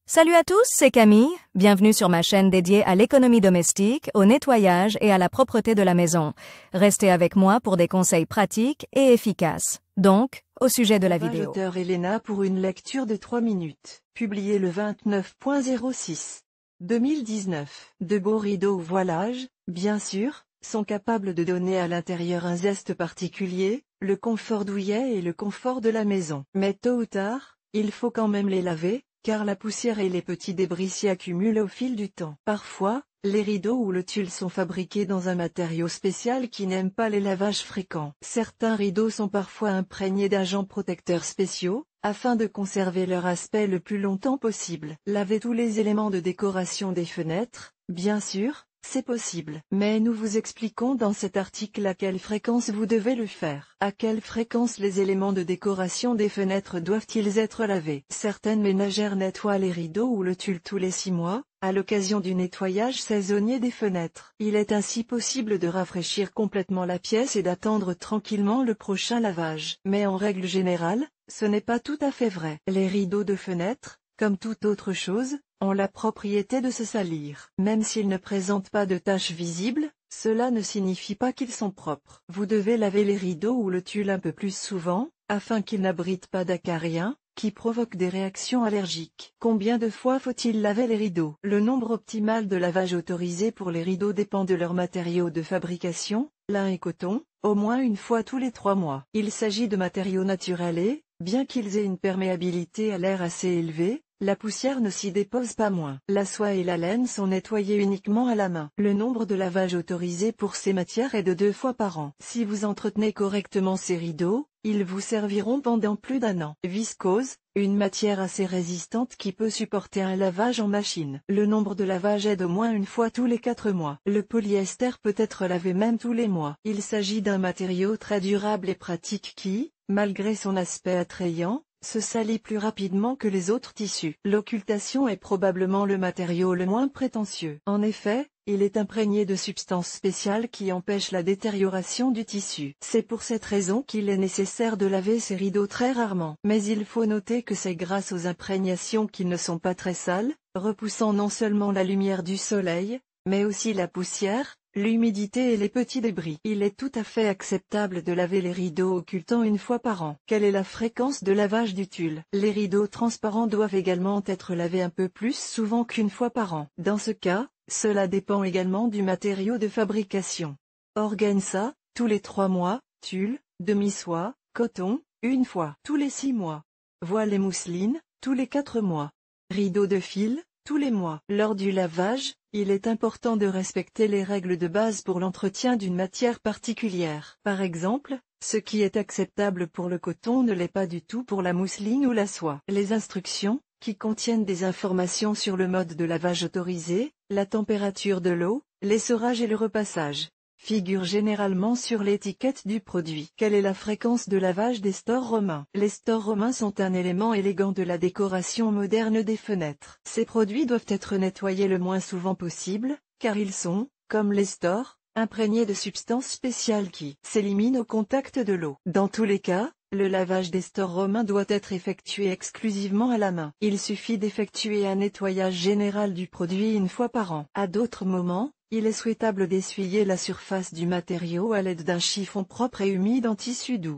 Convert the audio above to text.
Salut à tous, c'est Camille. Bienvenue sur ma chaîne dédiée à l'économie domestique, au nettoyage et à la propreté de la maison. Restez avec moi pour des conseils pratiques et efficaces. Donc, au sujet de la vidéo. Auteur Elena pour une lecture de 3 minutes. Publié le 29.06 2019. De beaux rideaux ou voilages, bien sûr, sont capables de donner à l'intérieur un zeste particulier, le confort douillet et le confort de la maison. Mais tôt ou tard, il faut quand même les laver, car la poussière et les petits débris s'y accumulent au fil du temps. Parfois, les rideaux ou le tulle sont fabriqués dans un matériau spécial qui n'aime pas les lavages fréquents. Certains rideaux sont parfois imprégnés d'agents protecteurs spéciaux, afin de conserver leur aspect le plus longtemps possible. Lavez tous les éléments de décoration des fenêtres, bien sûr, c'est possible. Mais nous vous expliquons dans cet article à quelle fréquence vous devez le faire. À quelle fréquence les éléments de décoration des fenêtres doivent-ils être lavés? Certaines ménagères nettoient les rideaux ou le tulle tous les 6 mois, à l'occasion du nettoyage saisonnier des fenêtres. Il est ainsi possible de rafraîchir complètement la pièce et d'attendre tranquillement le prochain lavage. Mais en règle générale, ce n'est pas tout à fait vrai. Les rideaux de fenêtre, comme toute autre chose, ont la propriété de se salir. Même s'ils ne présentent pas de taches visibles, cela ne signifie pas qu'ils sont propres. Vous devez laver les rideaux ou le tulle un peu plus souvent, afin qu'ils n'abritent pas d'acariens, qui provoquent des réactions allergiques. Combien de fois faut-il laver les rideaux? Le nombre optimal de lavage autorisé pour les rideaux dépend de leur matériau de fabrication. Lin et coton, au moins une fois tous les 3 mois. Il s'agit de matériaux naturels et, bien qu'ils aient une perméabilité à l'air assez élevée, la poussière ne s'y dépose pas moins. La soie et la laine sont nettoyées uniquement à la main. Le nombre de lavages autorisés pour ces matières est de 2 fois par an. Si vous entretenez correctement ces rideaux, ils vous serviront pendant plus d'1 an. Viscose, une matière assez résistante qui peut supporter un lavage en machine. Le nombre de lavages est d'au moins une fois tous les 4 mois. Le polyester peut être lavé même tous les mois. Il s'agit d'un matériau très durable et pratique qui, malgré son aspect attrayant, se salit plus rapidement que les autres tissus. L'occultation est probablement le matériau le moins prétentieux. En effet, il est imprégné de substances spéciales qui empêchent la détérioration du tissu. C'est pour cette raison qu'il est nécessaire de laver ces rideaux très rarement. Mais il faut noter que c'est grâce aux imprégnations qu'ils ne sont pas très sales, repoussant non seulement la lumière du soleil, mais aussi la poussière, l'humidité et les petits débris. Il est tout à fait acceptable de laver les rideaux occultants 1 fois par an. Quelle est la fréquence de lavage du tulle? Les rideaux transparents doivent également être lavés un peu plus souvent qu'1 fois par an. Dans ce cas, cela dépend également du matériau de fabrication. Organza, tous les 3 mois, tulle, demi-soie, coton, 1 fois. Tous les 6 mois. Voile et mousseline, tous les 4 mois. Rideaux de fil, tous les mois. Lors du lavage, il est important de respecter les règles de base pour l'entretien d'une matière particulière. Par exemple, ce qui est acceptable pour le coton ne l'est pas du tout pour la mousseline ou la soie. Les instructions, qui contiennent des informations sur le mode de lavage autorisé, la température de l'eau, l'essorage et le repassage, figurent généralement sur l'étiquette du produit. Quelle est la fréquence de lavage des stores romains? Les stores romains sont un élément élégant de la décoration moderne des fenêtres. Ces produits doivent être nettoyés le moins souvent possible, car ils sont, comme les stores, imprégnés de substances spéciales qui s'éliminent au contact de l'eau. Dans tous les cas, le lavage des stores romains doit être effectué exclusivement à la main. Il suffit d'effectuer un nettoyage général du produit 1 fois par an. À d'autres moments, il est souhaitable d'essuyer la surface du matériau à l'aide d'un chiffon propre et humide en tissu doux.